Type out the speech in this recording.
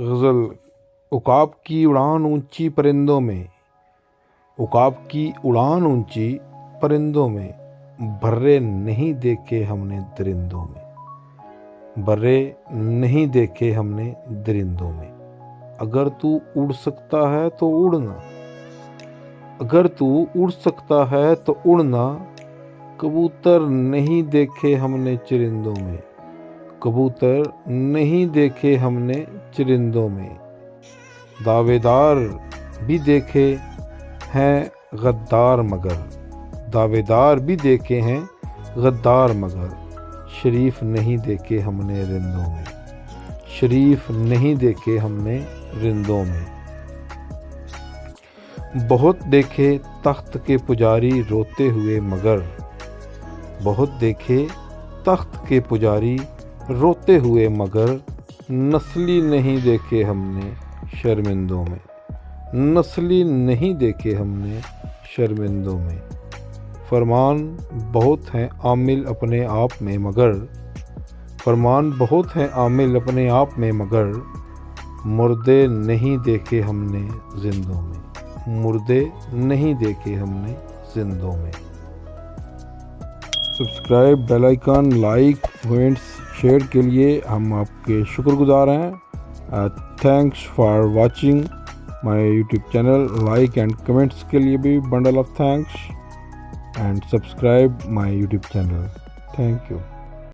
غزل عقاب کی اڑان اونچی پرندوں میں، عقاب کی اڑان اونچی پرندوں میں، بھرے نہیں دیکھے ہم نے درندوں میں، بھرے نہیں دیکھے ہم نے درندوں میں۔ اگر تو اڑ سکتا ہے تو اڑنا، اگر تو اڑ سکتا ہے تو اڑنا، کبوتر نہیں دیکھے ہم نے چرندوں میں، کبوتر نہیں دیکھے ہم نے چرندوں میں۔ دعوے دار بھی دیکھے ہیں غدار مگر، دعوے دار بھی دیکھے ہیں غدار مگر، شریف نہیں دیکھے ہم نے رندوں میں، شریف نہیں دیکھے ہم نے رندوں میں۔ بہت دیکھے تخت کے پجاری روتے ہوئے مگر، بہت دیکھے تخت کے پجاری روتے ہوئے مگر، نسلی نہیں دیکھے ہم نے شرمندوں میں، نسلی نہیں دیکھے ہم نے شرمندوں میں۔ فرمان بہت ہیں عامل اپنے آپ میں مگر، فرمان بہت ہیں عامل اپنے آپ میں مگر، مردے نہیں دیکھے ہم نے زندوں میں، مردے نہیں دیکھے ہم نے زندوں میں۔ Subscribe, bell icon, like, comments, share کے لیے ہم آپ کے شکر گزار ہیں۔ Thanks for watching my YouTube channel. Like and comments کے لیے بھی bundle of thanks, and subscribe my YouTube channel. Thank you.